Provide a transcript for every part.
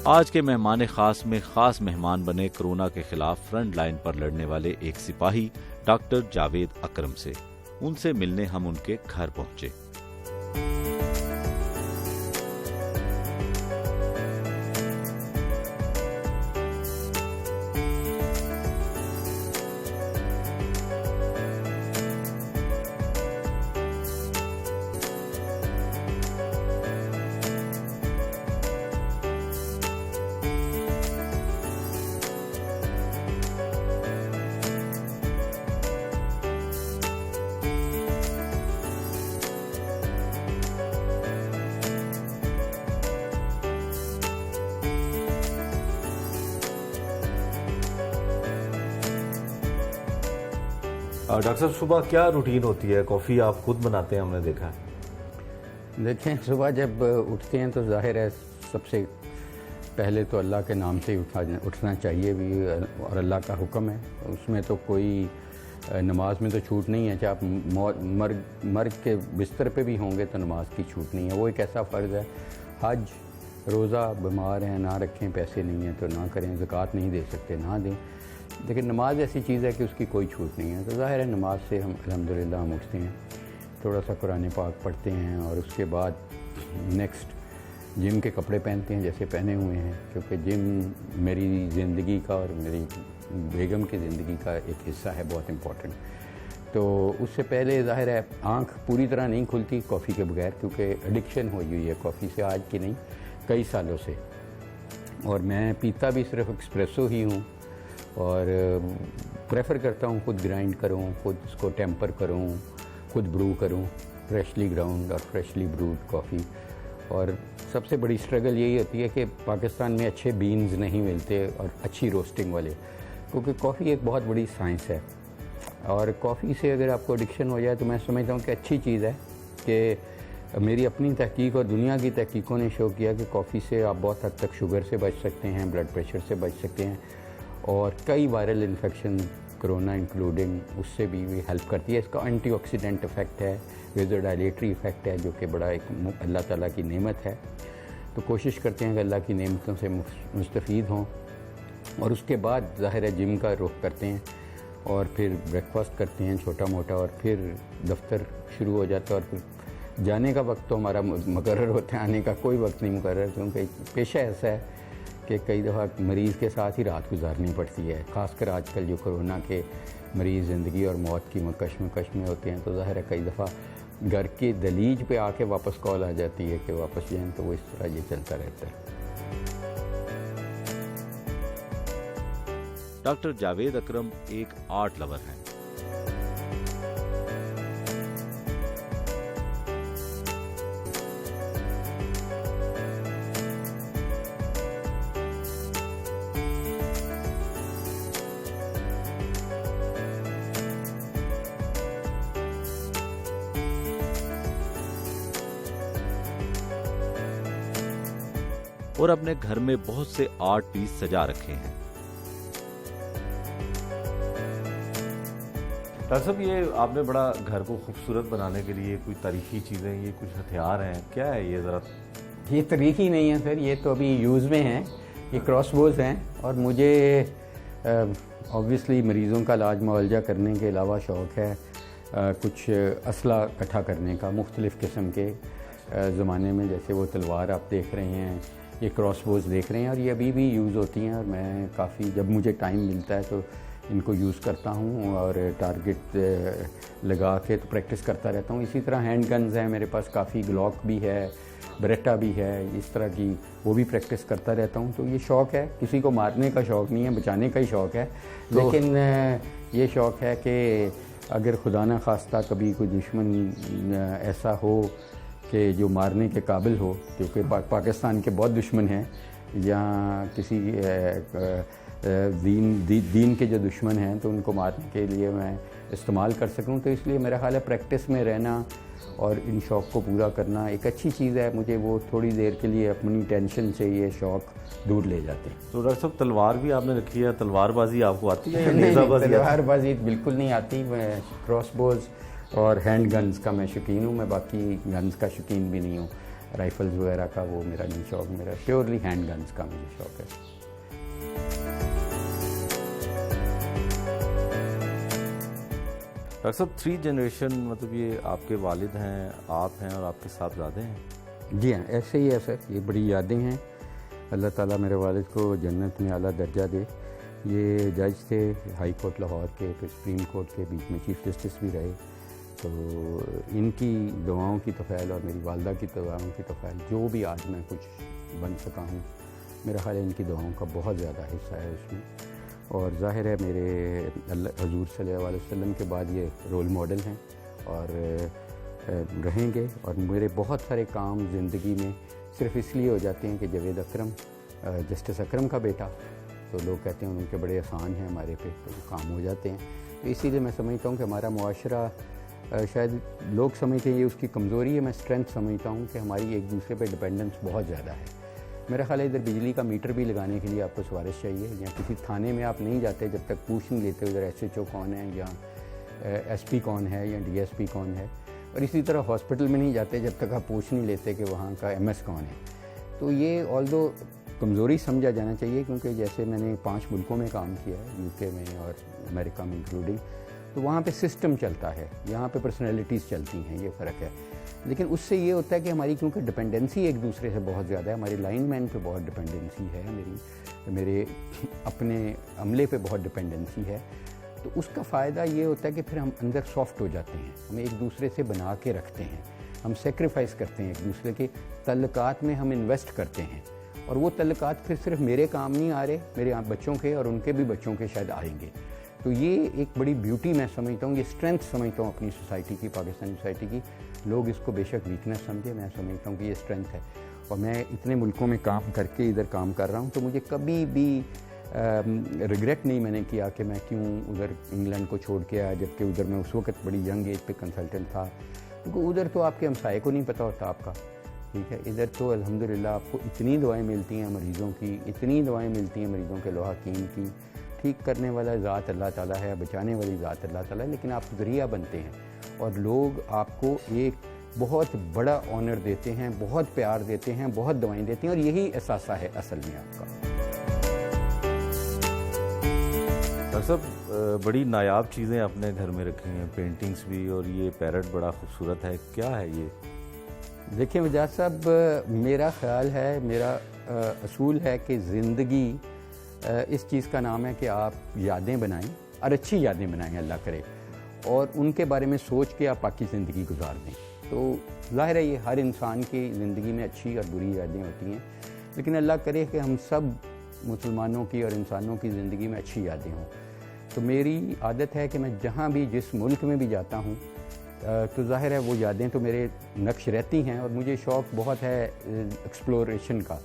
آج کے مہمان خاص میں خاص مہمان بنے کورونا کے خلاف فرنٹ لائن پر لڑنے والے ایک سپاہی ڈاکٹر جاوید اکرم سے۔ ان سے ملنے ہم ان کے گھر پہنچے۔ ڈاکٹر صاحب صبح کیا روٹین ہوتی ہے؟ کافی آپ خود بناتے ہیں، ہم نے دیکھا ہے۔ دیکھیں صبح جب اٹھتے ہیں تو ظاہر ہے سب سے پہلے تو اللہ کے نام سے اٹھنا چاہیے بھی، اور اللہ کا حکم ہے اس میں تو کوئی نماز میں تو چھوٹ نہیں ہے، چاہے آپ مرگ کے بستر پہ بھی ہوں گے تو نماز کی چھوٹ نہیں ہے۔ وہ ایک ایسا فرض ہے۔ حج، روزہ، بیمار ہیں نہ رکھیں، پیسے نہیں ہیں تو نہ کریں، زکوٰۃ نہیں دے سکتے نہ دیں، لیکن نماز ایسی چیز ہے کہ اس کی کوئی چھوٹ نہیں ہے۔ تو ظاہر ہے نماز سے ہم الحمدللہ ہم اٹھتے ہیں، تھوڑا سا قرآن پاک پڑھتے ہیں، اور اس کے بعد نیکسٹ جم کے کپڑے پہنتے ہیں جیسے پہنے ہوئے ہیں، کیونکہ جم میری زندگی کا اور میری بیگم کی زندگی کا ایک حصہ ہے، بہت امپورٹنٹ۔ تو اس سے پہلے ظاہر ہے آنکھ پوری طرح نہیں کھلتی کافی کے بغیر، کیونکہ ایڈکشن ہوئی ہے کافی سے، آج کی نہیں کئی سالوں سے، اور میں پیتا بھی صرف ایکسپریسو ہی ہوں، اور پریفر کرتا ہوں خود گرائنڈ کروں، خود اس کو ٹیمپر کروں، خود برو کروں، فریشلی گراؤنڈ اور فریشلی بروڈ کافی۔ اور سب سے بڑی اسٹرگل یہی ہوتی ہے کہ پاکستان میں اچھے بینز نہیں ملتے اور اچھی روسٹنگ والے، کیونکہ کافی ایک بہت بڑی سائنس ہے، اور کافی سے اگر آپ کو ایڈکشن ہو جائے تو میں سمجھتا ہوں کہ اچھی چیز ہے کہ میری اپنی تحقیق اور دنیا کی تحقیقوں نے شو کیا کہ کافی سے آپ بہت حد تک شوگر سے بچ سکتے ہیں، بلڈ پریشر سے بچ سکتے ہیں، اور کئی وائرل انفیکشن کرونا انکلوڈنگ اس سے بھی ہیلپ کرتی ہے۔ اس کا اینٹی آکسیڈنٹ افیکٹ ہے، ویزو ڈائلیٹری افیکٹ ہے، جو کہ بڑا ایک اللہ تعالیٰ کی نعمت ہے۔ تو کوشش کرتے ہیں کہ اللہ کی نعمتوں سے مستفید ہوں، اور اس کے بعد ظاہر ہے جم کا رخ کرتے ہیں، اور پھر بریک فاسٹ کرتے ہیں چھوٹا موٹا، اور پھر دفتر شروع ہو جاتا ہے، اور پھر جانے کا وقت تو ہمارا مقرر ہوتا ہے، آنے کا کوئی وقت نہیں مقرر، کیونکہ پیشہ ایسا ہے کہ کئی دفعہ مریض کے ساتھ ہی رات گزارنی پڑتی ہے، خاص کر آج کل جو کورونا کے مریض زندگی اور موت کی کشمکش میں ہوتے ہیں، تو ظاہر ہے کئی دفعہ گھر کے دلیج پہ آ کے واپس کال آ جاتی ہے کہ واپس جائیں، تو وہ اس طرح یہ چلتا رہتا ہے۔ ڈاکٹر جاوید اکرم ایک آرٹ لور ہیں۔ اور اپنے گھر میں بہت سے آرٹ پیس سجا رکھے ہیں۔ ڈاکٹر صاحب یہ آپ نے بڑا گھر کو خوبصورت بنانے کے لیے کوئی تاریخی چیزیں، یہ کچھ ہتھیار ہیں، کیا ہے یہ ذرا؟ یہ تاریخی نہیں ہے سر، یہ تو ابھی یوز میں ہیں، یہ کراس بوز ہیں، اور مجھے آبویسلی مریضوں کا علاج معالجہ کرنے کے علاوہ شوق ہے کچھ اسلحہ اکٹھا کرنے کا، مختلف قسم کے زمانے میں، جیسے وہ تلوار آپ دیکھ رہے ہیں، یہ کراس بوز دیکھ رہے ہیں، اور یہ ابھی بھی یوز ہوتی ہیں، اور میں کافی جب مجھے ٹائم ملتا ہے تو ان کو یوز کرتا ہوں، اور ٹارگٹ لگا کے تو پریکٹس کرتا رہتا ہوں۔ اسی طرح ہینڈ گنز ہیں میرے پاس کافی، گلاک بھی ہے، بریٹا بھی ہے، اس طرح کی وہ بھی پریکٹس کرتا رہتا ہوں۔ تو یہ شوق ہے، کسی کو مارنے کا شوق نہیں ہے، بچانے کا ہی شوق ہے، لیکن یہ شوق ہے کہ اگر خدا نہ خواستہ کبھی کوئی دشمن ایسا ہو کہ جو مارنے کے قابل ہو، کیونکہ پاکستان کے بہت دشمن ہیں، یا کسی دین کے جو دشمن ہیں تو ان کو مارنے کے لیے میں استعمال کر سکوں، تو اس لیے میرا خیال ہے پریکٹس میں رہنا اور ان شوق کو پورا کرنا ایک اچھی چیز ہے۔ مجھے وہ تھوڑی دیر کے لیے اپنی ٹینشن سے یہ شوق دور لے جاتے ہیں۔ تو ڈاکٹر صاحب تلوار بھی آپ نے رکھی ہے، تلوار بازی آپ کو آتی ہے؟ تلوار بازی بالکل نہیں آتی، میں کراس بوز اور ہینڈ گنز کا میں شوقین ہوں، میں باقی گنز کا شوقین بھی نہیں ہوں۔ رائفلز وغیرہ کا وہ میرا نہیں شوق، میرا پیورلی ہینڈ گنز کا مجھے شوق ہے۔ ڈاکٹر صاحب 3 جنریشن مطلب یہ آپ کے والد ہیں، آپ ہیں اور آپ کے صاحبزادے ہیں؟ جی ہاں، ایسے ہی ہے سر، یہ بڑی یادیں ہیں۔ اللہ تعالیٰ میرے والد کو جنت میں اعلیٰ درجہ دے۔ یہ جج تھے ہائی کورٹ لاہور کے، پھر سپریم کورٹ کے، بیچ میں چیف جسٹس بھی رہے۔ تو ان کی دعاؤں کی توفیل اور میری والدہ کی دعاؤں کی توفیل جو بھی آج میں کچھ بن سکا ہوں، میرا خیال ہے ان کی دعاؤں کا بہت زیادہ حصہ ہے اس میں۔ اور ظاہر ہے میرے حضور صلی اللہ علیہ وسلم کے بعد یہ رول ماڈل ہیں اور رہیں گے۔ اور میرے بہت سارے کام زندگی میں صرف اس لیے ہو جاتے ہیں کہ جاوید اکرم جسٹس اکرم کا بیٹا، تو لوگ کہتے ہیں ان کے بڑے آسان ہیں ہمارے پہ، تو کام ہو جاتے ہیں۔ تو اسی لیے میں سمجھتا ہوں کہ ہمارا معاشرہ شاید لوگ سمجھتے ہیں یہ اس کی کمزوری ہے، میں اسٹرینتھ سمجھتا ہوں کہ ہماری ایک دوسرے پہ ڈپینڈنس بہت زیادہ ہے۔ میرا خیال ہے ادھر بجلی کا میٹر بھی لگانے کے لیے آپ کو سفارش چاہیے، یا کسی تھانے میں آپ نہیں جاتے جب تک پوچھ نہیں لیتے ادھر ایس ایچ او کون ہے یا ایس پی کون ہے یا ڈی ایس پی کون ہے، اور اسی طرح ہاسپٹل میں نہیں جاتے جب تک آپ پوچھ نہیں لیتے کہ وہاں کا ایم ایس کون ہے۔ تو یہ آلدو کمزوری سمجھا جانا چاہیے، کیونکہ جیسے میں نے 5 ملکوں میں کام کیا ہے، یو کے میں اور امریکہ میں انکلوڈنگ، تو وہاں پہ سسٹم چلتا ہے، یہاں پہ پرسنالٹیز چلتی ہیں، یہ فرق ہے۔ لیکن اس سے یہ ہوتا ہے کہ ہماری کیونکہ ڈپینڈنسی ایک دوسرے سے بہت زیادہ ہے، ہماری لائن مین پہ بہت ڈپینڈنسی ہے، میرے اپنے عملے پہ بہت ڈپینڈنسی ہے، تو اس کا فائدہ یہ ہوتا ہے کہ پھر ہم اندر سافٹ ہو جاتے ہیں، ہم ایک دوسرے سے بنا کے رکھتے ہیں، ہم سیکریفائس کرتے ہیں ایک دوسرے کے تعلقات میں، ہم انویسٹ کرتے ہیں، اور وہ تعلقات پھر صرف میرے کام نہیں آ رہے، میرے بچوں کے اور ان کے بھی بچوں کے شاید آئیں گے۔ تو یہ ایک بڑی بیوٹی میں سمجھتا ہوں، یہ اسٹرینتھ سمجھتا ہوں اپنی سوسائٹی کی، پاکستانی سوسائٹی کی۔ لوگ اس کو بے شک ویکنیس سمجھے، میں سمجھتا ہوں کہ یہ اسٹرینتھ ہے۔ اور میں اتنے ملکوں میں کام کر کے ادھر کام کر رہا ہوں، تو مجھے کبھی بھی ریگریٹ نہیں میں نے کیا کہ میں کیوں ادھر انگلینڈ کو چھوڑ کے آیا، جبکہ ادھر میں اس وقت بڑی ینگ ایج پہ کنسلٹنٹ تھا، کیونکہ ادھر تو آپ کے ہمسائے کو نہیں پتہ ہوتا آپ کا، ٹھیک ہے۔ ادھر تو الحمدللہ آپ کو اتنی دعائیں ملتی ہیں مریضوں کی، اتنی دعائیں ملتی ہیں مریضوں کے لوحقین کی۔ ٹھیک کرنے والا ذات اللہ تعالیٰ ہے، بچانے والی ذات اللہ تعالیٰ ہے، لیکن آپ ذریعہ بنتے ہیں، اور لوگ آپ کو ایک بہت بڑا آنر دیتے ہیں، بہت پیار دیتے ہیں، بہت دعائیں دیتے ہیں، اور یہی احساسہ ہے اصل میں آپ کا۔ ڈاکٹر صاحب بڑی نایاب چیزیں اپنے گھر میں رکھی ہیں، پینٹنگز بھی، اور یہ پیرٹ بڑا خوبصورت ہے، کیا ہے یہ؟ دیکھیں وجاہت صاحب، میرا خیال ہے، میرا اصول ہے کہ زندگی اس چیز کا نام ہے کہ آپ یادیں بنائیں، اور اچھی یادیں بنائیں اللہ کرے، اور ان کے بارے میں سوچ کے آپ باقی زندگی گزار دیں۔ تو ظاہر ہے یہ ہر انسان کی زندگی میں اچھی اور بری یادیں ہوتی ہیں، لیکن اللہ کرے کہ ہم سب مسلمانوں کی اور انسانوں کی زندگی میں اچھی یادیں ہوں۔ تو میری عادت ہے کہ میں جہاں بھی جس ملک میں بھی جاتا ہوں تو ظاہر ہے وہ یادیں تو میرے نقش رہتی ہیں، اور مجھے شوق بہت ہے ایکسپلوریشن کا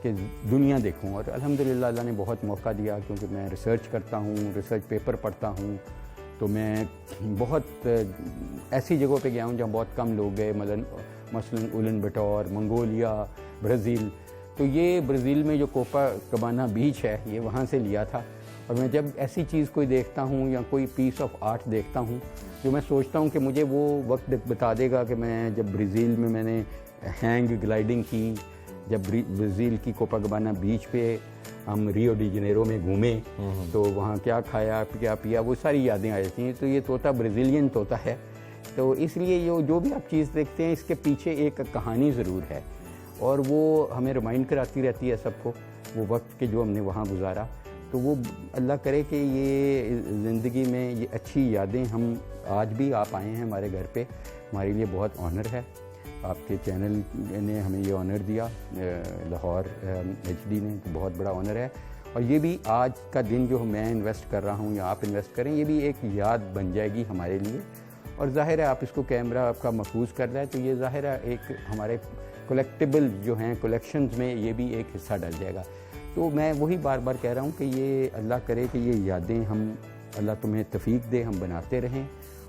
کہ دنیا دیکھوں، اور الحمدللہ اللہ نے بہت موقع دیا، کیونکہ میں ریسرچ کرتا ہوں، ریسرچ پیپر پڑھتا ہوں، تو میں بہت ایسی جگہوں پہ گیا ہوں جہاں بہت کم لوگ گئے، مثلاً اولن بٹور، منگولیا، برازیل۔ تو یہ برازیل میں جو کوپا کبانا بیچ ہے، یہ وہاں سے لیا تھا، اور میں جب ایسی چیز کوئی دیکھتا ہوں یا کوئی پیس آف آرٹ دیکھتا ہوں جو میں سوچتا ہوں کہ مجھے وہ وقت بتا دے گا کہ میں جب برازیل میں نے ہینگ گلائڈنگ کی، جب برازیل کی کوپا کبانا بیچ پہ ہم ریو ڈی جنیرو میں گھومے، تو وہاں کیا کھایا کیا پیا، وہ ساری یادیں آ جاتی ہیں۔ تو یہ طوطا برازیلین طوطا ہے، تو اس لیے یہ جو بھی آپ چیز دیکھتے ہیں اس کے پیچھے ایک کہانی ضرور ہے، اور وہ ہمیں ریمائنڈ کراتی رہتی ہے سب کو وہ وقت کے جو ہم نے وہاں گزارا۔ تو وہ اللہ کرے کہ یہ زندگی میں یہ اچھی یادیں ہم آج بھی آپ آئے ہیں ہمارے گھر پہ، ہمارے لیے بہت آنر ہے، آپ کے چینل نے ہمیں یہ آنر دیا، لاہور HD نے، بہت بڑا آنر ہے۔ اور یہ بھی آج کا دن جو میں انویسٹ کر رہا ہوں یا آپ انویسٹ کریں، یہ بھی ایک یاد بن جائے گی ہمارے لیے، اور ظاہر ہے آپ اس کو کیمرہ آپ کا محفوظ کر رہا ہے، تو یہ ظاہر ہے ایک ہمارے کلیکٹیبل جو ہیں کلیکشنز میں یہ بھی ایک حصہ ڈل جائے گا۔ تو میں وہی بار بار کہہ رہا ہوں کہ یہ اللہ کرے کہ یہ یادیں ہم، اللہ تمہیں توفیق دے، ہم بناتے رہیں،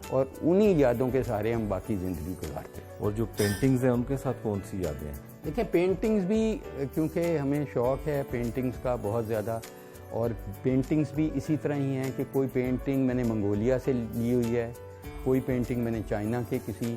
اور انہی یادوں کے سارے ہم باقی زندگی گزارتے ہیں۔ اور جو پینٹنگز ہیں ان کے ساتھ کون سی یادیں ہیں؟ دیکھیں پینٹنگز بھی، کیونکہ ہمیں شوق ہے پینٹنگز کا بہت زیادہ، اور پینٹنگز بھی اسی طرح ہی ہیں کہ کوئی پینٹنگ میں نے منگولیا سے لی ہوئی ہے، کوئی پینٹنگ میں نے چائنا کے کسی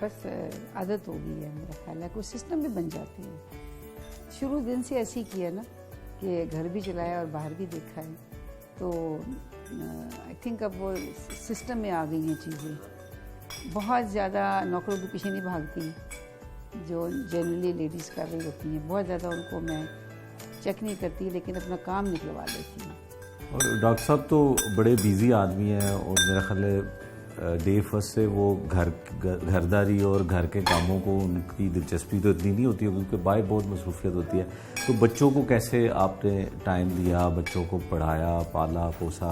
بس عادت ہو گئی ہے میرا خیال ہے, کوئی سسٹم بھی بن جاتے ہیں. شروع دن سے ایسے ہی کیا نا کہ گھر بھی چلایا اور باہر بھی دیکھا ہے, تو آئی تھنک اب وہ سسٹم میں آ گئی ہیں چیزیں. بہت زیادہ نوکروں کے پیچھے نہیں بھاگتی جو جنرلی لیڈیز کر رہی ہوتی ہیں, بہت زیادہ ان کو میں چیک نہیں کرتی, لیکن اپنا کام نکلوا لیتی ہوں. اور ڈاکٹر صاحب تو بڑے بیزی آدمی ہیں, اور میرا خیال ہے ڈے فرسٹ سے وہ گھرداری اور گھر کے کاموں کو ان کی دلچسپی تو اتنی نہیں ہوتی ہے کیونکہ باہر بہت مصروفیت ہوتی ہے. تو بچوں کو کیسے آپ نے ٹائم دیا, بچوں کو پڑھایا, پالا پوسا,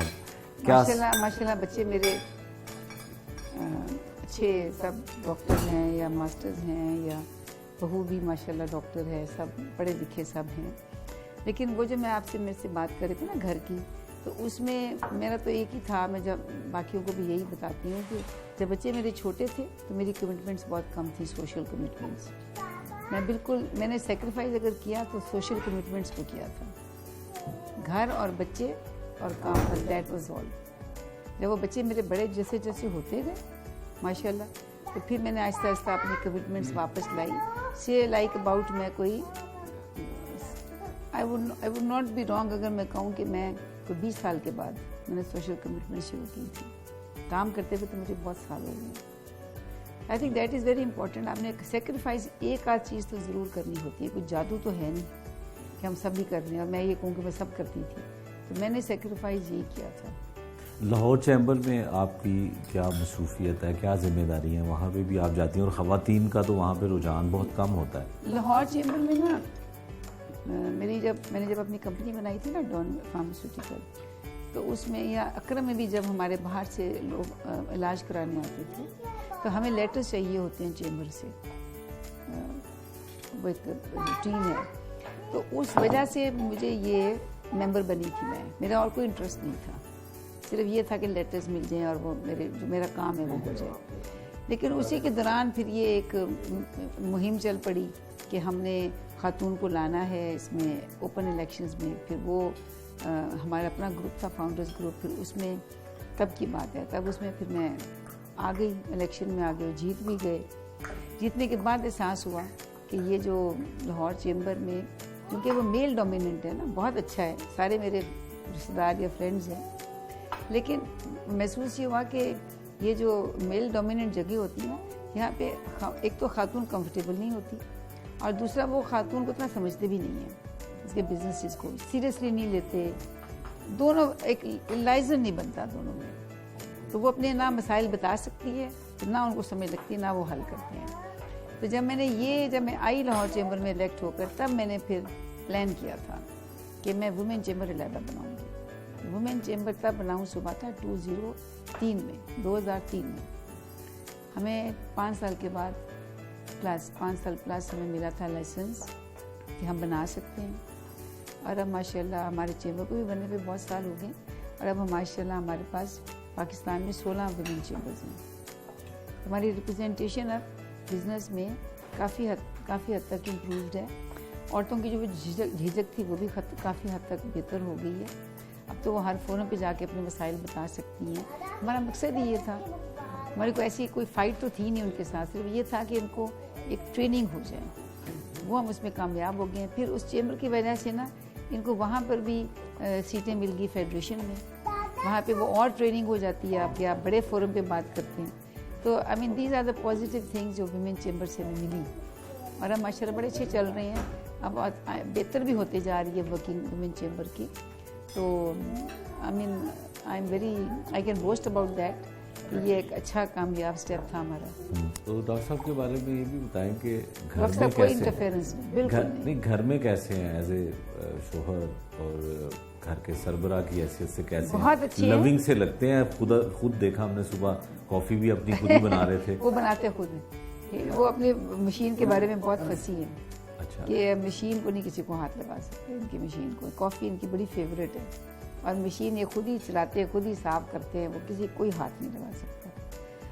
کیا؟ ماشاء اللہ بچے میرے اچھے سب ڈاکٹر ہیں یا ماسٹرز ہیں, یا بہو بھی ماشاء اللہ ڈاکٹر ہے, سب پڑھے لکھے سب ہیں. لیکن وہ جو میں آپ سے میرے سے بات کر رہی تھی نا گھر کی, تو اس میں میرا تو ایک ہی تھا, میں جب باقیوں کو بھی یہی بتاتی ہوں کہ جب بچے میرے چھوٹے تھے تو میری کمٹمنٹس بہت کم تھیں, سوشل کمٹمنٹس. میں نے سیکریفائز اگر کیا تو سوشل کمٹمنٹس کو کیا تھا, گھر اور بچے اور کام, بس دیٹ واز آل. جب وہ بچے میرے بڑے جیسے جیسے ہوتے گئے ماشاء اللہ, تو پھر میں نے آہستہ آہستہ اپنی کمٹمنٹس واپس لائی. سے لائک اباؤٹ میں کوئی I would not be wrong اگر میں کہوں کہ میں کوئی 20 سال کے بعد میں نے سوشل کمٹمنٹ شروع کی تھی. کام کرتے ہوئے تو مجھے بہت سال ہو گئے. I think that is very important. آپ نے سیکریفائز ایک آدھ چیز تو ضرور کرنی ہوتی ہے, کوئی جادو تو ہے نہیں کہ ہم سب بھی کر رہے ہیں, اور میں یہ کہوں کہ میں سب کرتی تھی, تو میں نے سیکریفائز یہی کیا تھا. لاہور چیمبر میں آپ کی کیا مصروفیت ہے, کیا ذمہ داری ہیں؟ وہاں پہ بھی آپ جاتی ہیں, اور خواتین کا تو وہاں پہ رجحان بہت کم ہوتا ہے. لاہور چیمبر میں نا میں نے جب اپنی کمپنی بنائی تھی نا ڈان فارماسیوٹیکل, تو اس میں یا اکرم میں بھی جب ہمارے باہر سے لوگ علاج کرانے آتے تھے تو ہمیں لیٹرز چاہیے ہوتے ہیں چیمبر سے, وہ ایک روٹین ہے. تو اس وجہ سے مجھے یہ ممبر بنی تھی میں, میرا اور کوئی انٹرسٹ نہیں تھا, صرف یہ تھا کہ لیٹرز مل جائیں اور وہ جو میرا کام ہے وہ ہو جائے. لیکن اسی کے دوران پھر یہ ایک مہم چل پڑی کہ ہم نے خاتون کو لانا ہے اس میں اوپن الیکشنز میں. پھر وہ ہمارا اپنا گروپ تھا, فاؤنڈرز گروپ, پھر اس میں تب کی بات ہے, تب اس میں پھر میں آ گئی, الیکشن میں آ گئی, جیت بھی گئے. جیتنے کے بعد احساس ہوا کہ یہ جو لاہور چیمبر میں, کیونکہ وہ میل ڈومیننٹ ہے نا, بہت اچھا ہے, سارے میرے رشتہ دار یا فرینڈز ہیں, لیکن محسوس یہ ہوا کہ یہ جو میل ڈومیننٹ جگہ ہوتی ہے نا, یہاں پہ ایک تو خاتون کمفرٹیبل نہیں ہوتی, اور دوسرا وہ خاتون کو اتنا سمجھتے بھی نہیں ہیں, اس کے بزنس چیز کو سیریسلی نہیں لیتے. دونوں ایک لائزر نہیں بنتا دونوں میں, تو وہ اپنے نہ مسائل بتا سکتی ہے, نہ ان کو سمجھ لگتی ہے, نہ وہ حل کرتے ہیں. تو جب میں آئی لاہور چیمبر میں الیکٹ ہو کر, تب میں نے پھر پلان کیا تھا کہ میں وومن چیمبر علیحدہ بناؤں گی. وومن چیمبر تب بناؤنس ہوا تھا 2003 میں. ہمیں 5 سال کے بعد 5 سال پلس ہمیں ملا تھا لائسنس کہ ہم بنا سکتے ہیں. اور اب ماشاء اللہ ہمارے چیمبر کو بھی بننے پہ بہت سال ہو گئے, اور اب ماشاء اللہ ہمارے پاس پاکستان میں 16 وومن چیمبرز ہیں. ہماری ریپرزنٹیشن اب بزنس میں کافی حد تک امپرووڈ ہے. عورتوں کی جو جھجک تھی وہ بھی کافی حد تک بہتر ہو گئی ہے. اب تو وہ ہر فورم پہ جا کے اپنے مسائل بتا سکتی ہیں. ہمارا مقصد ہی یہ تھا, ہماری کوئی ایسی کوئی فائٹ تو تھی نہیں ان کے ساتھ, صرف یہ تھا کہ ان کو ایک ٹریننگ ہو جائے. وہ ہم اس میں کامیاب ہو گئے ہیں. پھر اس چیمبر کی وجہ سے نا ان کو وہاں پر بھی سیٹیں مل گئی فیڈریشن میں, وہاں پہ وہ اور ٹریننگ ہو جاتی ہے آپ بڑے فورم پہ بات کرتے ہیں. تو I mean these are the positive things جو ویمن چیمبر سے ہمیں ملی, اور اب ماشاء اللہ بڑے اچھے چل رہے ہیں. اب بہتر بھی ہوتے جا رہی ہے ورکنگ ویمن چیمبر کی. تو I can boost about that کہ یہ ایک اچھا کامیاب اسٹیپ تھا ہمارا. تو ڈاکٹر صاحب کے بارے میں یہ بھی بتائیں کہ گھر میں کوئی انٹرفیئرنس نہیں, گھر میں کیسے ہیں ایز اے شوہر, اور گھر کے سربراہ کی حیثیت سے کیسے ہیں؟ بہت اچھے لونگ سے لگتے ہیں. خود دیکھا ہم نے, صبح کافی بھی اپنی خود ہی بنا رہے تھے. وہ بناتے خود ہیں, وہ اپنے مشین کے بارے میں بہت فصیح ہیں. اچھا, کہ مشین کو نہیں کسی کو ہاتھ لگا سکتے, ان کی مشین کو. کافی ان کی بڑی فیوریٹ ہے, اور مشین یہ خود ہی چلاتے ہیں, خود ہی صاف کرتے ہیں, وہ کسی کوئی ہاتھ نہیں لگا سکتا.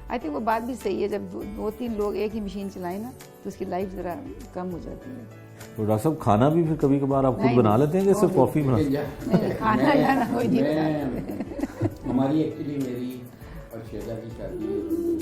آئی تھنک وہ بات بھی صحیح ہے, جب 2-3 لوگ ایک ہی مشین چلائیں نا تو اس کی لائف ذرا کم ہو جاتی ہے. تو ڈاکٹر صاحب کھانا بھی پھر کبھی کبھار آپ خود بنا لیتے ہیں کہ صرف کافی بنا؟ کھانا جانا کوئی نہیں. ہماری ایکچولی میری اور شیزا کی شادی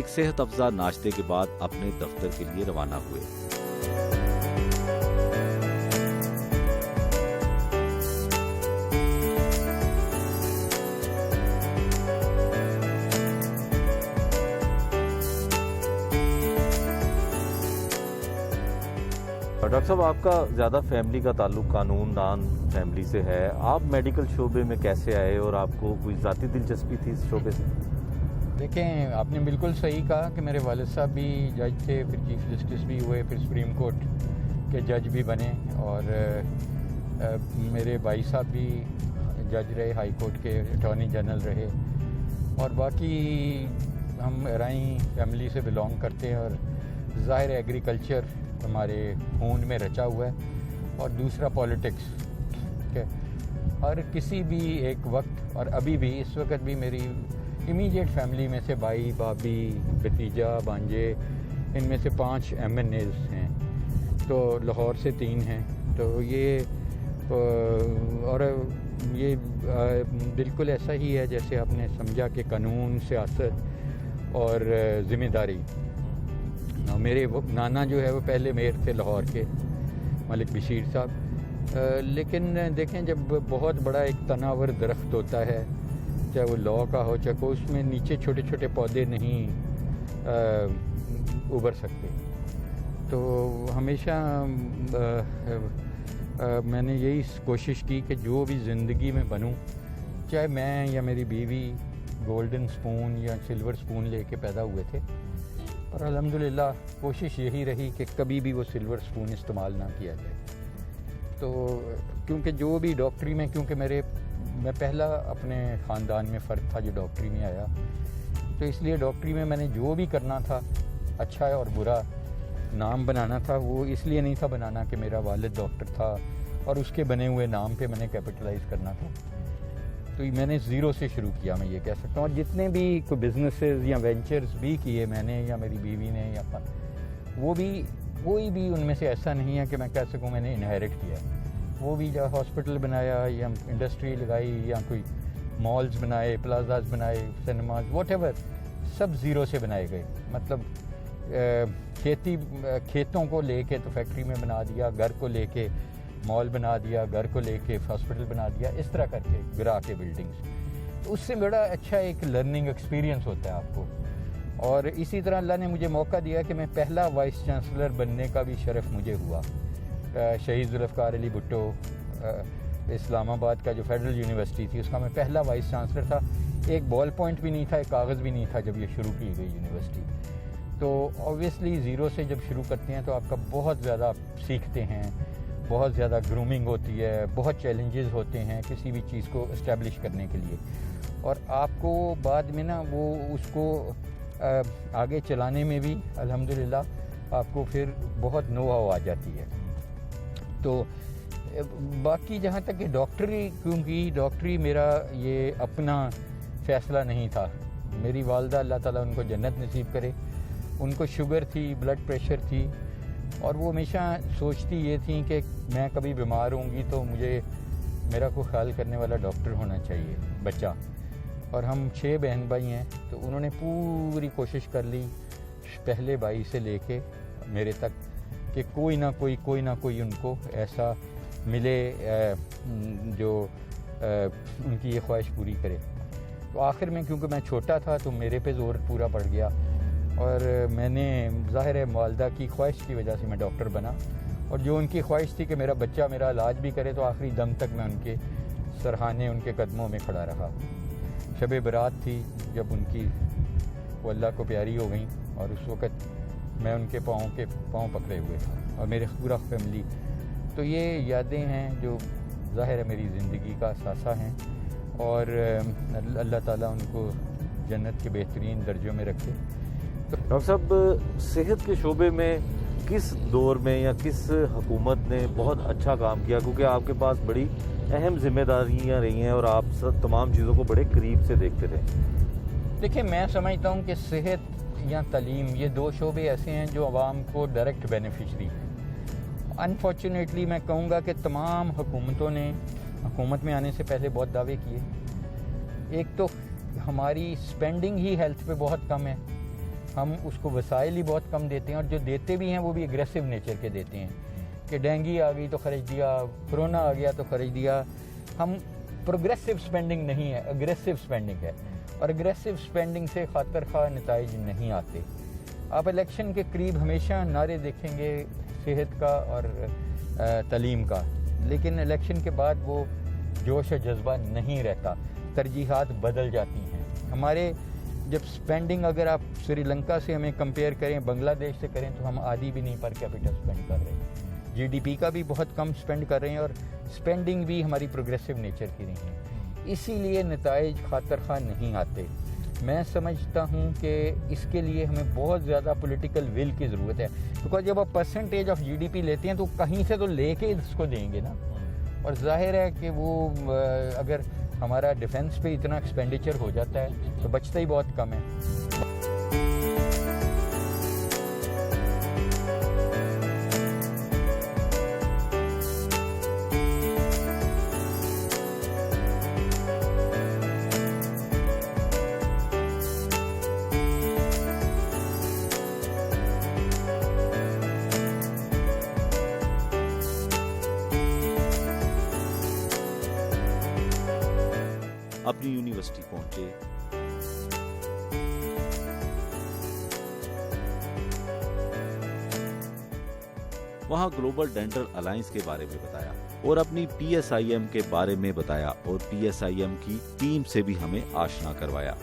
ایک صحت افزا ناشتے کے بعد اپنے دفتر کے لیے روانہ ہوئے۔ ڈاکٹر صاحب، آپ کا زیادہ فیملی کا تعلق قانون دان فیملی سے ہے، آپ میڈیکل شعبے میں کیسے آئے اور آپ کو کوئی ذاتی دلچسپی تھی اس شعبے سے؟ دیکھیں، آپ نے بالکل صحیح کہا کہ میرے والد صاحب بھی جج تھے، پھر چیف جسٹس بھی ہوئے، پھر سپریم کورٹ کے جج بھی بنے، اور میرے بھائی صاحب بھی جج رہے، ہائی کورٹ کے اٹارنی جنرل رہے، اور باقی ہم ارائیں فیملی سے بلانگ کرتے ہیں، اور ظاہر ایگریکلچر ہمارے خون میں رچا ہوا ہے، اور دوسرا پالیٹکس کہ ہر کسی بھی ایک وقت، اور ابھی بھی اس وقت بھی میری امیڈیٹ فیملی میں سے بھائی، بھابھی، بھتیجا، بھانجے، ان میں سے 5 MNAs ہیں، تو لاہور سے 3 ہیں، تو یہ اور یہ بالکل ایسا ہی ہے جیسے آپ نے سمجھا کہ قانون، سیاست اور ذمہ داری۔ میرے نانا جو ہے وہ پہلے میئر تھے لاہور کے، ملک بشیر صاحب، لیکن دیکھیں جب بہت بڑا ایک تناور درخت ہوتا ہے، چاہے وہ لاء کا ہو، چاہے کوئی، اس میں نیچے چھوٹے چھوٹے پودے نہیں ابھر سکتے، تو ہمیشہ میں نے یہی کوشش کی کہ جو بھی زندگی میں بنوں، چاہے میں یا میری بیوی گولڈن سپون یا سلور سپون لے کے پیدا ہوئے تھے، اور الحمدللہ کوشش یہی رہی کہ کبھی بھی وہ سلور سپون استعمال نہ کیا جائے۔ تو کیونکہ جو بھی ڈاکٹری میں، کیونکہ میں پہلا اپنے خاندان میں فرد تھا جو ڈاکٹری میں آیا، تو اس لیے ڈاکٹری میں نے جو بھی کرنا تھا، اچھا اور برا نام بنانا تھا، وہ اس لیے نہیں تھا بنانا کہ میرا والد ڈاکٹر تھا اور اس کے بنے ہوئے نام پہ میں نے کیپٹلائز کرنا تھا، تو میں نے زیرو سے شروع کیا، میں یہ کہہ سکتا ہوں۔ اور جتنے بھی کوئی بزنسز یا وینچرز بھی کیے میں نے یا میری بیوی نے، یا وہ بھی، کوئی بھی ان میں سے ایسا نہیں ہے کہ میں کہہ سکوں میں نے انہیرٹ کیا، وہ بھی جو ہاسپٹل بنایا یا انڈسٹری لگائی یا کوئی مالز بنائے، پلازاز بنائے، cinemas, what ever, sub zero سے بنائے گئے۔ مطلب کھیتوں کو لے کے تو فیکٹری میں بنا دیا، گھر کو لے کے مال بنا دیا، گھر کو لے کے ہاسپٹل بنا دیا، اس طرح کر کے گرا کے بلڈنگز، تو اس سے بڑا اچھا ایک لرننگ ایکسپیرینس ہوتا ہے آپ کو۔ اور اسی طرح اللہ نے مجھے موقع دیا کہ میں پہلا وائس چانسلر بننے کا بھی شرف مجھے ہوا۔ شہید ذوالفقار علی بھٹو اسلام آباد کا جو فیڈرل یونیورسٹی تھی، اس کا میں پہلا وائس چانسلر تھا، ایک بال پوائنٹ بھی نہیں تھا، ایک کاغذ بھی نہیں تھا جب یہ شروع کی گئی یونیورسٹی۔ تو آبویسلی زیرو سے جب شروع کرتے ہیں تو آپ کا بہت زیادہ سیکھتے ہیں، بہت زیادہ گرومنگ ہوتی ہے، بہت چیلنجز ہوتے ہیں کسی بھی چیز کو اسٹیبلش کرنے کے لیے، اور آپ کو بعد میں نا وہ اس کو آگے چلانے میں بھی الحمدللہ آپ کو پھر بہت نو ہاؤ آ جاتی ہے۔ تو باقی جہاں تک کہ ڈاکٹری، کیونکہ ڈاکٹری میرا یہ اپنا فیصلہ نہیں تھا، میری والدہ اللہ تعالیٰ ان کو جنت نصیب کرے، ان کو شوگر تھی، بلڈ پریشر تھی، اور وہ ہمیشہ سوچتی یہ تھیں کہ میں کبھی بیمار ہوں گی تو میرا کو خیال کرنے والا ڈاکٹر ہونا چاہیے، بچہ۔ اور ہم 6 بہن بھائی ہیں، تو انہوں نے پوری کوشش کر لی پہلے بھائی سے لے کے میرے تک کہ کوئی نہ کوئی ان کو ایسا ملے جو ان کی یہ خواہش پوری کرے۔ تو آخر میں کیونکہ میں چھوٹا تھا تو میرے پہ زور پورا پڑ گیا، اور میں نے ظاہر ہے والدہ کی خواہش کی وجہ سے میں ڈاکٹر بنا، اور جو ان کی خواہش تھی کہ میرا بچہ میرا علاج بھی کرے، تو آخری دم تک میں ان کے سرہانے، ان کے قدموں میں کھڑا رہا۔ شب برات تھی جب ان کی وہ اللہ کو پیاری ہو گئیں، اور اس وقت میں ان کے پاؤں پکڑے ہوئے تھا، اور میرے پورا فیملی۔ تو یہ یادیں ہیں جو ظاہر ہے میری زندگی کا اثاثہ ہیں، اور اللہ تعالیٰ ان کو جنت کے بہترین درجوں میں رکھے۔ ڈاکٹر صاحب، صحت کے شعبے میں کس دور میں یا کس حکومت نے بہت اچھا کام کیا، کیونکہ آپ کے پاس بڑی اہم ذمہ داریاں رہی ہیں اور آپ تمام چیزوں کو بڑے قریب سے دیکھتے رہے؟ دیکھیں، میں سمجھتا ہوں کہ صحت یا تعلیم، یہ 2 شعبے ایسے ہیں جو عوام کو ڈائریکٹ بینیفیشری ہیں۔ انفارچونیٹلی میں کہوں گا کہ تمام حکومتوں نے حکومت میں آنے سے پہلے بہت دعوے کیے۔ ایک تو ہماری اسپینڈنگ ہی ہیلتھ پہ بہت کم ہے، ہم اس کو وسائل ہی بہت کم دیتے ہیں، اور جو دیتے بھی ہیں وہ بھی اگریسو نیچر کے دیتے ہیں کہ ڈینگی آ گئی تو خرچ دیا، کرونا آ گیا تو خرچ دیا. ہم پروگریسو سپینڈنگ نہیں ہے، اگریسو سپینڈنگ ہے، اور اگریسو سپینڈنگ سے خاطر خواہ نتائج نہیں آتے. آپ الیکشن کے قریب ہمیشہ نعرے دیکھیں گے صحت کا اور تعلیم کا، لیکن الیکشن کے بعد وہ جوش و جذبہ نہیں رہتا، ترجیحات بدل جاتی ہیں. ہمارے جب سپینڈنگ اگر آپ سری لنکا سے ہمیں کمپیئر کریں، بنگلہ دیش سے کریں، تو ہم آدھی بھی نہیں پر کیپٹل سپینڈ کر رہے ہیں. جی ڈی پی کا بھی بہت کم سپینڈ کر رہے ہیں، اور سپینڈنگ بھی ہماری پروگریسو نیچر کی رہی ہیں. اسی لیے نتائج خاطر خواہ نہیں آتے. میں سمجھتا ہوں کہ اس کے لیے ہمیں بہت زیادہ پولیٹیکل ول کی ضرورت ہے، بیکاز جب آپ percentage of G D P لیتے ہیں تو کہیں سے تو لے کے اس کو دیں گے نا. اور ظاہر ہے کہ وہ اگر ہمارا ڈیفنس پہ اتنا ایکسپینڈیچر ہو جاتا ہے تو بچتا ہی بہت کم ہے. اپنی یونیورسٹی پہنچے. وہاں گلوبل ڈینٹل الائنس کے بارے میں بتایا اور اپنی پی ایس آئی ایم کے بارے میں بتایا، اور پی ایس آئی ایم کی ٹیم سے بھی ہمیں آشنا کروایا.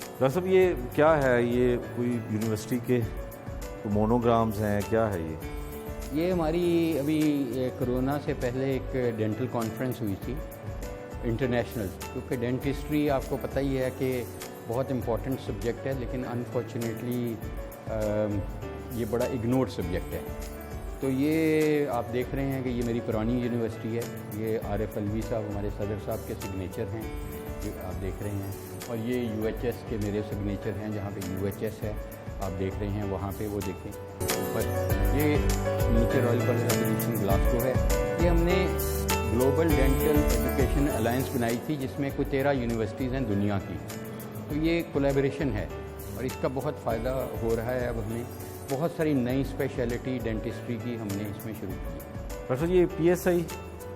ڈاکٹر صاحب یہ کیا ہے؟ یہ کوئی یونیورسٹی کے مونوگرامز ہیں؟ کیا ہے یہ ہماری ابھی کرونا سے پہلے ایک ڈینٹل کانفرنس ہوئی تھی انٹرنیشنل، کیونکہ ڈینٹسٹری آپ کو پتہ ہی ہے کہ بہت امپورٹنٹ سبجیکٹ ہے، لیکن انفارچونیٹلی یہ بڑا اگنورڈ سبجیکٹ ہے. تو یہ آپ دیکھ رہے ہیں کہ یہ میری پرانی یونیورسٹی ہے. یہ عارف الوی صاحب ہمارے صدر صاحب کے سگنیچر ہیں، یہ آپ دیکھ رہے ہیں. اور یہ یو ایچ ایس کے میرے سگنیچر ہیں، جہاں پہ یو ایچ ایس ہے آپ دیکھ رہے ہیں وہاں پہ، وہ دیکھیں اوپر. یہ نیچے Royal college of education Glasgow ہے. یہ ہم نے گلوبل ڈینٹل ایجوکیشن الائنس بنائی تھی، جس میں کوئی 13 یونیورسٹیز ہیں دنیا کی. تو یہ کولیبریشن ہے اور اس کا بہت فائدہ ہو رہا ہے. اب ہمیں بہت ساری نئی اسپیشلٹی ڈینٹسٹری کی ہم نے اس میں شروع کی. ڈاکٹر یہ پی ایس آئی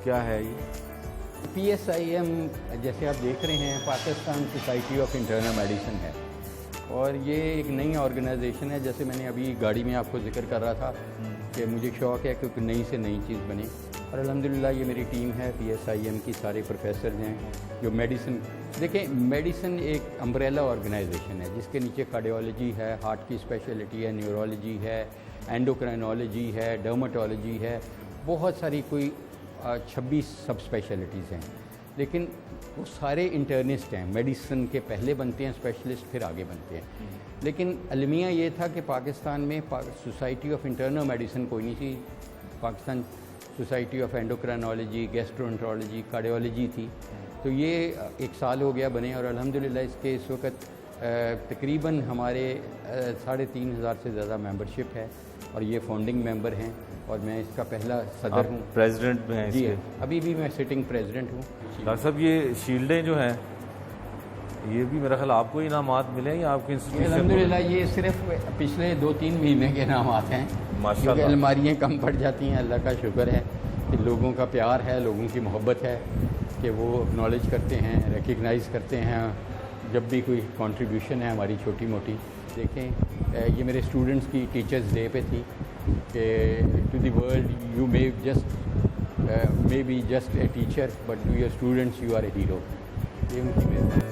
کیا ہے؟ یہ پی ایس آئی ایم جیسے آپ دیکھ رہے ہیں Pakistan society of internal medicine ہے، اور یہ ایک نئی آرگنائزیشن ہے. جیسے میں نے ابھی گاڑی میں آپ کو ذکر کر رہا تھا کہ مجھے شوق ہے کہ نئی سے نئی چیز بنے، اور الحمدللہ یہ میری ٹیم ہے پی ایس آئی ایم کی. سارے پروفیسر ہیں جو میڈیسن، دیکھیں میڈیسن ایک امبریلا آرگنائزیشن ہے جس کے نیچے کارڈیولوجی ہے، ہارٹ کی اسپیشلٹی ہے، نیورولوجی ہے، اینڈوکرائنالوجی ہے، ڈرماٹولوجی ہے، بہت ساری کوئی 26 سب اسپیشلٹیز ہیں. لیکن وہ سارے انٹرنسٹ ہیں، میڈیسن کے پہلے بنتے ہیں اسپیشلسٹ، پھر آگے بنتے ہیں. لیکن المیہ یہ تھا کہ پاکستان میں سوسائٹی آف انٹرنل میڈیسن کوئی نہیں تھی. پاکستان سوسائٹی آف اینڈوکرائنالوجی، گیسٹرونٹرولوجی، کارڈیولوجی تھی. تو یہ 1 سال ہو گیا بنے، اور الحمدللہ اس کے اس وقت تقریباً ہمارے 3,500 سے زیادہ ممبرشپ ہے، اور یہ فاؤنڈنگ ممبر ہیں، اور میں اس کا پہلا صدر ہوں. پریزیڈنٹ میں ہیں؟ جی ابھی بھی میں سٹنگ پریزیڈنٹ ہوں. ڈاکٹر صاحب یہ شیلڈیں جو ہیں یہ بھی میرا خیال آپ کو انعامات ملے ہیں یا آپ کے انسٹیٹیوشن؟ الحمدللہ یہ صرف پچھلے 2-3 مہینے کے انعامات ہیں، کیونکہ الماریاں کم پڑ جاتی ہیں. اللہ کا شکر ہے کہ لوگوں کا پیار ہے، لوگوں کی محبت ہے کہ وہ اکنالج کرتے ہیں، ریکگنائز کرتے ہیں جب بھی کوئی کنٹریبیوشن ہے ہماری چھوٹی موٹی. دیکھیں یہ میرے اسٹوڈنٹس کی ٹیچرز ڈے پہ تھی کہ to the world you may be just a teacher but to your students you are a hero. یہ ان کی مہربانی.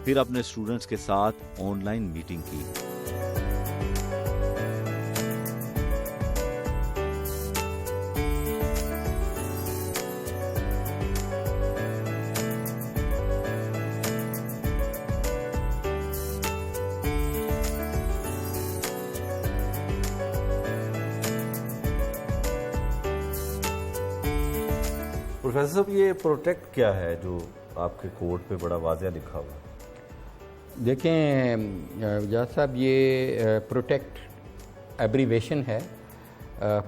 پھر اپنے اسٹوڈنٹس کے ساتھ آن لائن میٹنگ کی. پروفیسر صاحب یہ پروٹیکٹ کیا ہے جو آپ کے کوڈ پہ بڑا واضح لکھا ہوا ہے؟ دیکھیں جاز صاحب یہ پروٹیکٹ ایبریویشن ہے.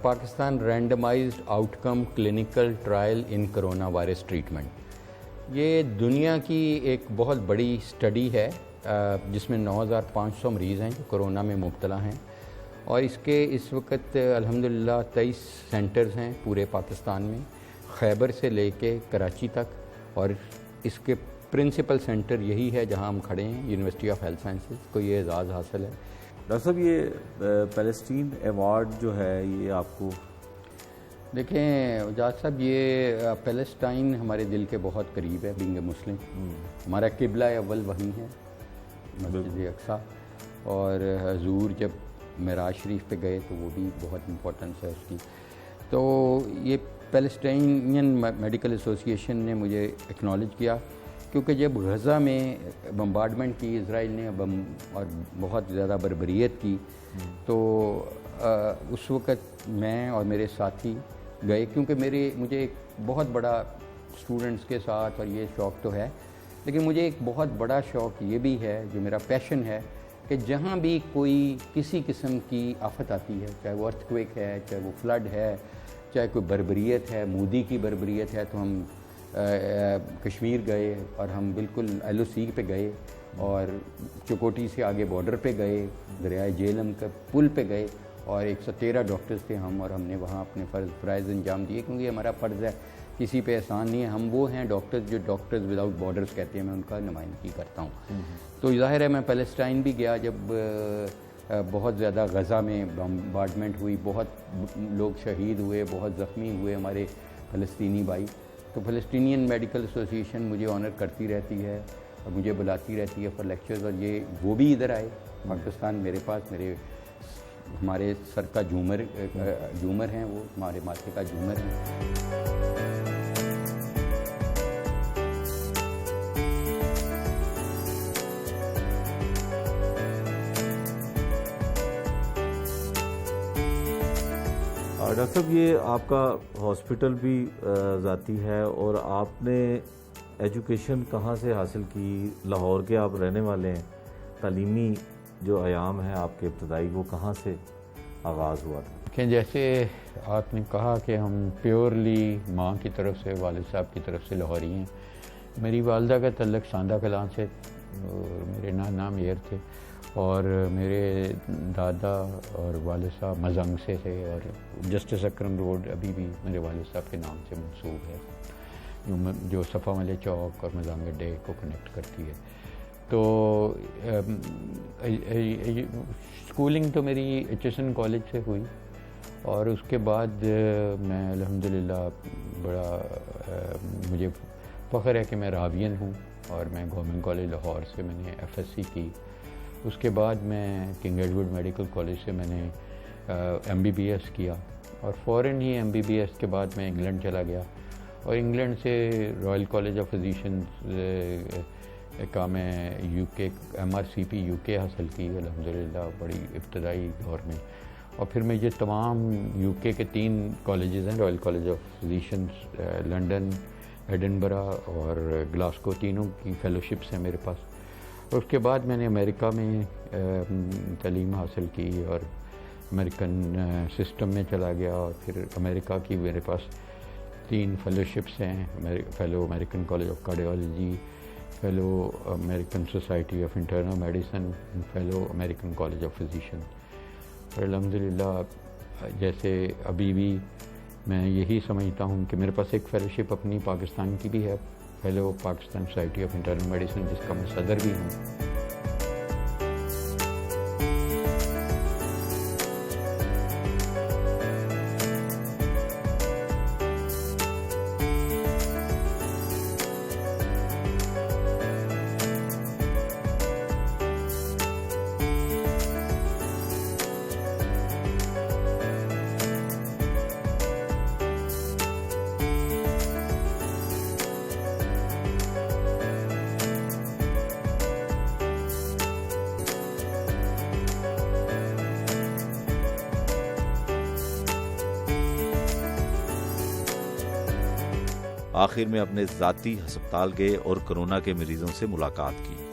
Pakistan randomised outcome clinical trial in coronavirus treatment, یہ دنیا کی ایک بہت بڑی اسٹڈی ہے جس میں 9,500 مریض ہیں جو کرونا میں مبتلا ہیں، اور اس کے اس وقت الحمدللہ 23 سینٹرز ہیں پورے پاکستان میں، خیبر سے لے کے کراچی تک، اور اس کے پرنسپل سینٹر یہی ہے جہاں ہم کھڑے ہیں، یونیورسٹی آف ہیلتھ سائنسز کو یہ اعزاز حاصل ہے۔ ڈاکٹر صاحب یہ پیلسٹین ایوارڈ جو ہے یہ آپ کو؟ دیکھیں اجاز صاحب، یہ پیلسٹائن ہمارے دل کے بہت قریب ہے، بینگ اے مسلم، ہمارا قبلہ اول وہیں ہے مسجد اقصیٰ، اور حضور جب معراج شریف پہ گئے تو وہ بھی بہت امپورٹنس ہے اس کی۔ تو یہ پیلسٹینین میڈیکل ایسوسی ایشن نے مجھے اکنالج کیا، کیونکہ جب غزہ میں بمبارڈمنٹ کی اسرائیل نے اور بہت زیادہ بربریت کی، تو اس وقت میں اور میرے ساتھی گئے، کیونکہ مجھے ایک بہت بڑا اسٹوڈنٹس کے ساتھ اور یہ شوق تو ہے، لیکن مجھے ایک بہت بڑا شوق یہ بھی ہے، جو میرا پیشن ہے، کہ جہاں بھی کوئی کسی قسم کی آفت آتی ہے، چاہے وہ ارتھ کویک ہے، چاہے وہ فلڈ ہے، چاہے کوئی بربریت ہے، مودی کی بربریت ہے، تو ہم کشمیر گئے اور ہم بالکل LOC پہ گئے، اور چکوٹی سے آگے بارڈر پہ گئے، دریائے جہلم کے پل پہ گئے، اور 113 ڈاکٹرز تھے ہم، اور ہم نے وہاں اپنے فرائض انجام دیے، کیونکہ ہمارا فرض ہے، کسی پہ احسان نہیں ہے، ہم وہ ہیں ڈاکٹرز جو ڈاکٹرز وداؤٹ بارڈرز کہتے ہیں، میں ان کا نمائندگی کرتا ہوں۔ تو ظاہر ہے میں پیلسٹائن بھی گیا جب بہت زیادہ غزہ میں بمبارڈمنٹ ہوئی، بہت لوگ شہید ہوئے، بہت زخمی ہوئے ہمارے فلسطینی بھائی، تو فلسطینین میڈیکل ایسوسی ایشن مجھے آنر کرتی رہتی ہے اور مجھے بلاتی رہتی ہے فار لیکچرز، اور وہ بھی ادھر آئے پاکستان میرے پاس، ہمارے سر کا جھومر ہیں، وہ ہمارے ماتھے کا جھومر ہیں۔ ڈاکٹر صاحب یہ آپ کا ہاسپٹل بھی ذاتی ہے، اور آپ نے ایجوکیشن کہاں سے حاصل کی؟ لاہور کے آپ رہنے والے ہیں، تعلیمی جو ایام ہیں آپ کے ابتدائی، وہ کہاں سے آغاز ہوا تھا؟ کہ جیسے آپ نے کہا کہ ہم پیورلی ماں کی طرف سے، والد صاحب کی طرف سے لاہوری ہیں۔ میری والدہ کا تعلق ساندہ کلان سے، میرے نانا میر تھے، اور میرے دادا اور والد صاحب مزنگ سے تھے، اور جسٹس اکرم روڈ ابھی بھی میرے والد صاحب کے نام سے منسوب ہے، جو صفا ملے چوک اور مزنگ اڈے کو کنیکٹ کرتی ہے۔ تو اسکولنگ تو میری ایچ کالج سے ہوئی، اور اس کے بعد میں الحمدللہ بڑا مجھے فخر ہے کہ میں راوین ہوں، اور میں گورنمنٹ کالج لاہور سے میں نے FSc کی۔ اس کے بعد میں کنگ ایڈورڈ میڈیکل کالج سے میں نے MBBS کیا، اور فوراً ہی MBBS کے بعد میں انگلینڈ چلا گیا، اور انگلینڈ سے رائل کالج آف فزیشنز کا میں UK MRCP UK حاصل کی الحمدللہ بڑی ابتدائی دور میں، اور پھر میں یہ تمام UK کے 3 کالجز ہیں، Royal college of physicians London, Edinburgh اور گلاسکو، تینوں کی فیلوشپس ہیں میرے پاس۔ اور اس کے بعد میں نے امریکہ میں تعلیم حاصل کی، اور امریکن سسٹم میں چلا گیا، اور پھر امریکہ کی میرے پاس 3 فیلوشپس ہیں، fellow American college of cardiology, fellow American society of internal medicine, fellow American college of physician. اور الحمدللہ جیسے ابھی بھی میں یہی سمجھتا ہوں کہ میرے پاس ایک فیلوشپ اپنی پاکستان کی بھی ہے، fellow Pakistan society of internal medicine, جس کا میں صدر بھی ہوں۔ آخر میں اپنے ذاتی ہسپتال گئے اور کورونا کے مریضوں سے ملاقات کی۔